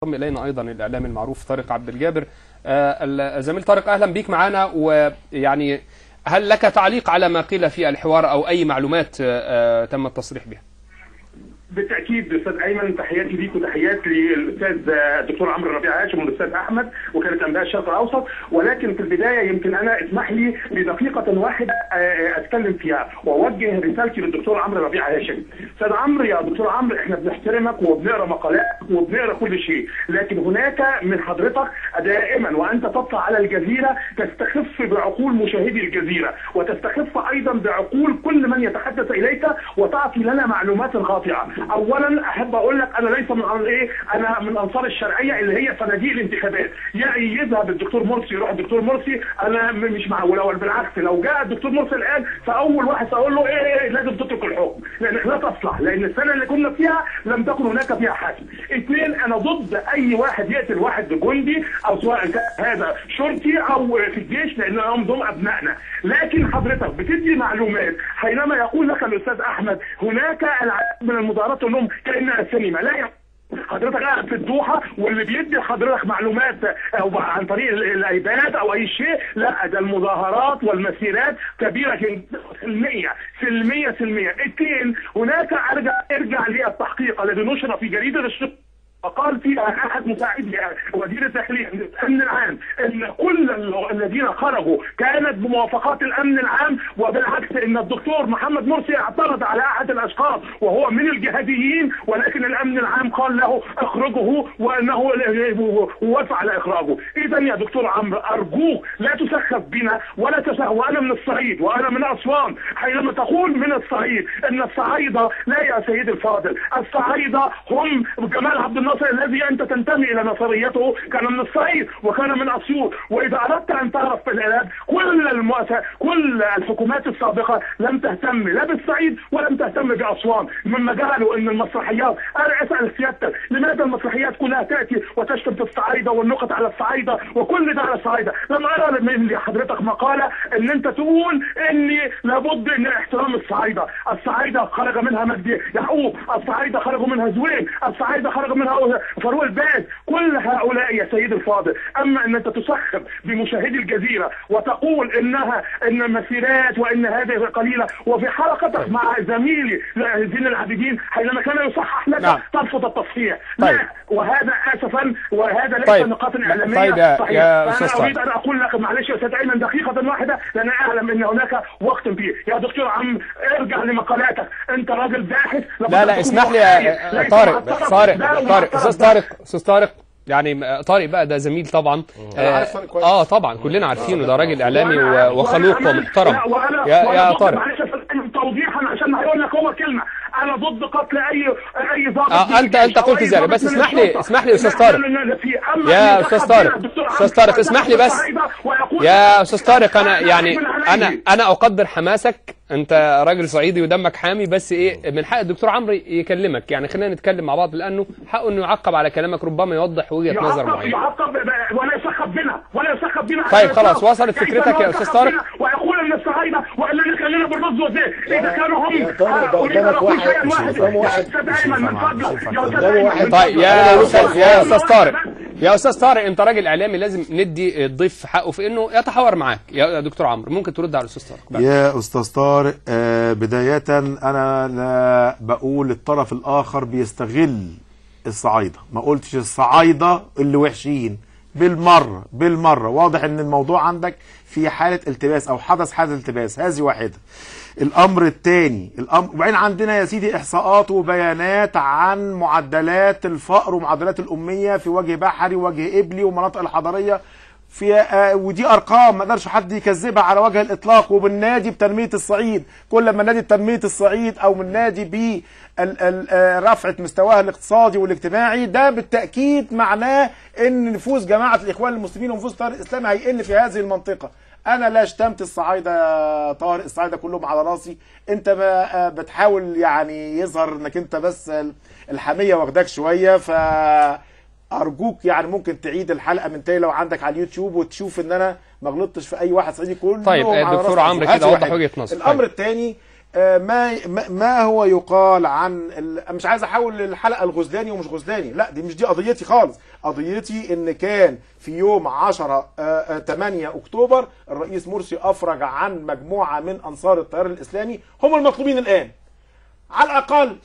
انضم الينا ايضا الاعلامي المعروف طارق عبد الجابر. الزميل طارق، اهلا بيك معنا. ويعني هل لك تعليق على ما قيل في الحوار او اي معلومات تم التصريح بها؟ بالتاكيد استاذ ايمن، تحياتي ليك وتحيات للاستاذ الدكتور عمرو ربيع هاشم والاستاذ احمد وكانت انباء الشرق الاوسط. ولكن في البدايه يمكن انا اسمح لي بدقيقه واحده اتكلم فيها واوجه رسالتي للدكتور عمرو ربيع هاشم. استاذ عمرو، يا دكتور عمرو، احنا بنحترمك وبنقرا مقالاتك وبنقرا كل شيء، لكن هناك من حضرتك دائما وانت تطلع على الجزيره تستخف بعقول مشاهدي الجزيره وتستخف ايضا بعقول كل من يتحدث اليك وتعطي لنا معلومات خاطئه. اولا احب اقول لك انا ليس من انا من انصار الشرعيه اللي هي صناديق الانتخابات، يعني يذهب الدكتور مرسي يروح الدكتور مرسي، انا مش معه. ولو بالعكس لو جاء الدكتور مرسي الان فاول واحد ساقول له ايه لازم تترك الحكم لانك لا تصلح، لان السنه اللي كنا فيها لم تكن هناك فيها حسم. اثنين، انا ضد اي واحد يقتل واحد جندي او سواء كان هذا شرطي او في الجيش لانهم دول ابنائنا. لكن حضرتك بتدي معلومات حينما يقول لك الاستاذ احمد هناك العديد من المظاهرات لهم كانها سينما. لا، حضرتك قاعد في الدوحه واللي بيدي لحضرتك معلومات او عن طريق الايباد او اي شيء، لا ده المظاهرات والمسيرات كبيره سلميه. اثنين، هناك ارجع للتحقيق الذي نشر في جريده الشرق وقال فيها احد مساعدي وزير الداخليه الامن العام ان كل الذين خرجوا كانت بموافقات الامن العام، وبالعكس ان الدكتور محمد مرسي اعترض على احد الاشخاص وهو من الجهاديين، ولكن الامن العام قال له اخرجه وانه وافق على اخراجه. اذا يا دكتور عمرو ارجوك لا تسخف بنا ولا تسخف، وانا من الصعيد وانا من اسوان. حينما تقول من الصعيد ان الصعايده، لا يا سيدي الفاضل، الصعايده هم جمال عبد الناصر الذي انت تنتمي الى نصريته كان من الصعيد وكان من اسيوط. واذا اردت ان تعرف في العراق كل الحكومات السابقه لم تهتم لا بالصعيد ولم تهتم باسوان، مما جعلوا ان المسرحيات، انا اسال سيادتك لماذا المسرحيات كلها تاتي وتشتم في الصعايده والنقط على الصعايده وكل ده على الصعايده؟ لما ارى من لحضرتك مقاله ان انت تقول اني لابد ان احترام الصعايده خرج منها مجدي يعقوب، الصعايده خرجوا منها زويل، الصعايده خرجوا منها فاروق الباز، كل هؤلاء يا سيد الفاضل. اما ان انت تسخف بمشاهدي الجزيره وتقول ان المسيرات وان هذه قليله، وفي حلقتك مع زميلي زين العابدين حينما كان يصحح لك ترفض التصحيح. طيب. لا، وهذا اسفا وهذا ليس طيب. نقاط اعلاميه. طيب يا استاذ فانا اريد ان اقول لك معلش يا استاذ ايمن دقيقه واحده لان اعلم ان هناك وقت فيه. يا دكتور عم ارجع لمقالاتك، انت راجل باحث. لا اسمح لي يا طارق استاذ طارق يعني طارق بقى ده زميل طبعا. طبعا كلنا عارفينه، ده راجل اعلامي وخلوق ومحترم. يا طارق معلش توضيحا عشان هيقول لك هو كلمه، انا ضد قتل اي ضابط. انت قلت ذلك، بس اسمح لي يا استاذ طارق. يا استاذ طارق اسمح لي بس يا استاذ طارق، انا اقدر حماسك، انت راجل صعيدي ودمك حامي، بس ايه من حق الدكتور عمرو يكلمك، يعني خلينا نتكلم مع بعض لانه حقه انه يعقب على كلامك، ربما يوضح وجهة نظر معينة. يعقب ولا يسخف بنا طيب خلاص، وصلت فكرتك يا استاذ طارق. ويقول ان الصعايده واننا كلنا بالرز والزيت، اذا كانوا هم قدامك واحد. طيب يا استاذ طارق انت راجل اعلامي، لازم ندي الضيف حقه في انه يتحاور معاك. يا دكتور عمرو ممكن ترد على الاستاذ طارق؟ يا استاذ طارق، بدايه انا لا بقول الطرف الاخر بيستغل الصعايده، ما قلتش الصعايده اللي وحشين بالمره. واضح ان الموضوع عندك في حاله التباس او حدث حاله التباس، هذه واحده. الامر الثاني، وبعدين عندنا يا سيدي احصاءات وبيانات عن معدلات الفقر ومعدلات الاميه في وجه بحري ووجه قبلي والمناطق الحضريه ودي ارقام ما قدرش حد يكذبها على وجه الاطلاق. وبالنادي بتنميه الصعيد، كل ما نادي بتنميه الصعيد او من نادي برفعه مستواها الاقتصادي والاجتماعي، ده بالتاكيد معناه ان نفوذ جماعه الاخوان المسلمين ونفوذ التيار الاسلامي هيقل في هذه المنطقه. انا لا شتمت الصعايده يا طارق، الصعايده كلهم على راسي. انت بتحاول يعني يظهر انك انت بس الحميه واخداك شويه، ف ارجوك يعني ممكن تعيد الحلقه من تاني لو عندك على اليوتيوب وتشوف ان انا ما غلطتش في اي واحد صعيدي، كله طيب دكتور عمرو كده وضح وجهه نظر. الامر الثاني، ما هو يقال عن مش عايز احول الحلقه الغزلاني ومش غزلاني، لا دي مش دي قضيتي خالص. قضيتي ان كان في يوم 8 اكتوبر الرئيس مرسي افرج عن مجموعه من انصار التيار الاسلامي هم المطلوبين الان. على الاقل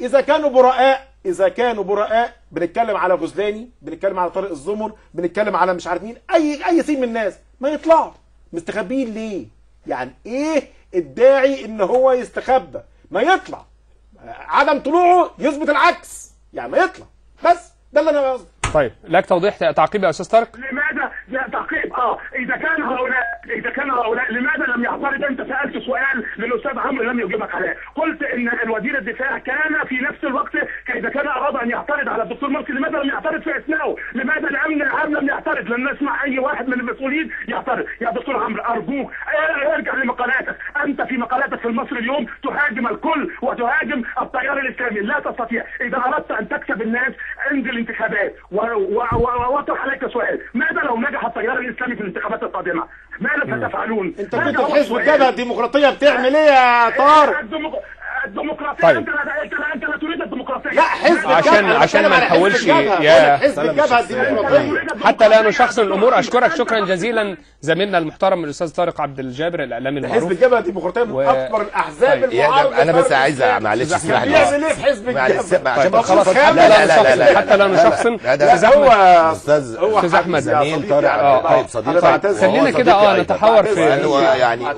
اذا كانوا براء بنتكلم على غزلاني، بنتكلم على طارق الزمر، بنتكلم على مش عارف مين، اي سين من الناس ما يطلعوا. مستخبيين ليه؟ يعني ايه الداعي ان هو يستخبى؟ ما يطلع. عدم طلوعه يثبت العكس، يعني ما يطلع. بس ده اللي انا قصدي. طيب لك توضيح تعقيب يا استاذ طارق؟ لماذا تعقيب؟ اذا كان هؤلاء لماذا لم يعترض؟ انت سالت سؤال للاستاذ عمرو لم يجيبك عليه، قلت ان الوزير الدفاع كان في نفس الوقت اذا كان اراد ان يعترض على الدكتور مرسي لماذا لم يعترض في اثناءه؟ لماذا الامن العام لم يعترض؟ لن نسمع اي واحد من المسؤولين يعترض. يا دكتور عمرو ارجوك ارجع لمقالاتك، انت في مقالاتك في المصري اليوم تهاجم الكل وتهاجم التيار الاسلامي، لا تستطيع. اذا اردت ان تكسب الناس انزل انتخابات واطرح عليك سؤال، ماذا لو نجح التيار الاسلامي في الانتخابات القادمه؟ ماذا ستفعلون؟ انت كنت في حزب الجبهه الديمقراطيه بتعمل ايه يا طارق؟ الديمقراطيه طيب. انت لا تريد الديمقراطيه. لا حزب عشان ما نحولش يا حزب الجبهه الديمقراطيه حتى لا نشخصن الامور. اشكرك شكرا جزيلا زميلنا المحترم الاستاذ طارق عبد الجابر الاعلامي المعروف. حزب الجبهه الديمقراطيه من اكبر الاحزاب المعارضه. انا بس عايز معلش اسمح لي. بيعمل ايه في حزب الجبهه؟ طيب خلاص حتى لا نشخصن. استاذ احمد طارق صديقي خلينا كده نتحاور في يعني